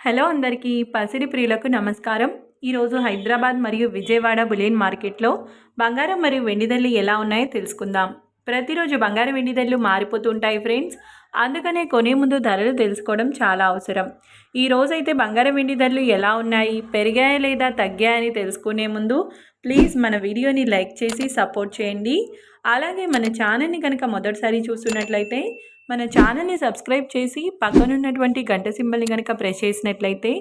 Hello అందరికీ పసిడి ప్రియులకు నమస్కారం. ఈరోజు హైదరాబాద్ మరియు విజయవాడ బులియన్ మార్కెట్లో బంగారం మరియు వెండి ధరలు ఎలా ఉన్నాయో తెలుసుకుందాం. ప్రతిరోజు బంగారం వెండి ధరలు మారిపోతుంటాయి ఫ్రెండ్స్. అందుకనే కొనే ముందు ధరలు తెలుసుకోవడం చాలా అవసరం. ఈ రోజైతే బంగారం వెండి ధరలు ఎలా ఉన్నాయి, పెరిగాయా లేదా తగ్గాయని తెలుసుకునే ముందు ప్లీజ్ మన వీడియోని లైక్ చేసి సపోర్ట్ చేయండి. అలాగే మన ఛానల్ని కనుక మొదటిసారి చూస్తున్నట్లయితే మన ఛానల్ని సబ్స్క్రైబ్ చేసి పక్కనున్నటువంటి గంట సింబల్ని కనుక ప్రెస్ చేసినట్లయితే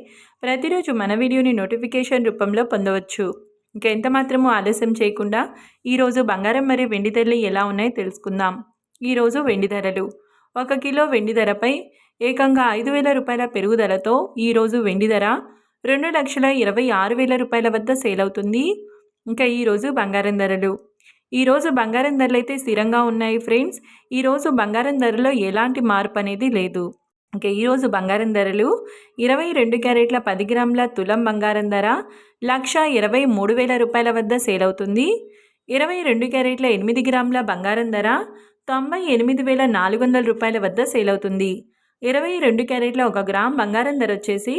ప్రతిరోజు మన వీడియోని నోటిఫికేషన్ రూపంలో పొందవచ్చు. ఇంకా ఎంత మాత్రమూ ఆలస్యం చేయకుండా ఈరోజు బంగారం మరియు వెండి ధరలు ఎలా ఉన్నాయో తెలుసుకుందాం. ఈరోజు వెండి ధరలు 1 కిలో వెండి ధరపై ఏకంగా 5,000 రూపాయల పెరుగుదలతో ఈరోజు వెండి ధర 2,26,000 రూపాయల వద్ద సేల్ అవుతుంది. ఇంకా ఈరోజు బంగారం ధరలు, ఈరోజు బంగారం ధరలు అయితే స్థిరంగా ఉన్నాయి ఫ్రెండ్స్. ఈరోజు బంగారం ధరలో ఎలాంటి మార్పు అనేది లేదు. ఇంకా ఈరోజు బంగారం ధరలు 22 క్యారెట్ల 10 గ్రాముల తులం బంగారం ధర 1,23,000 రూపాయల వద్ద సేల్ అవుతుంది. 22 క్యారెట్ల 8 గ్రాముల బంగారం ధర 98,400 రూపాయల వద్ద సేల్ అవుతుంది. 22 క్యారెట్ల 1 గ్రామ్ బంగారం ధర వచ్చేసి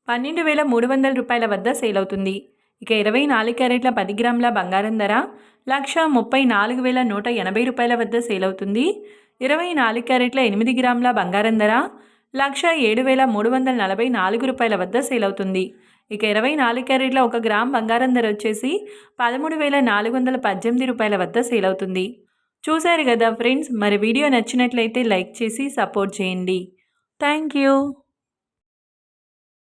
12,300 రూపాయల వద్ద సేల్ అవుతుంది. ఇక 24 క్యారెట్ల 10 గ్రాముల బంగారం ధర 1,34,180 రూపాయల వద్ద సేల్ అవుతుంది. 24 క్యారెట్ల 8 గ్రాముల బంగారం ధర 1,07,344 రూపాయల వద్ద సేల్ అవుతుంది. ఇక 24 క్యారెట్ల 1 గ్రామ్ బంగారం ధర వచ్చేసి 13,418 రూపాయల వద్ద సేల్ అవుతుంది. చూశారు కదా ఫ్రెండ్స్, మరి వీడియో నచ్చినట్లయితే లైక్ చేసి సపోర్ట్ చేయండి. Thank you.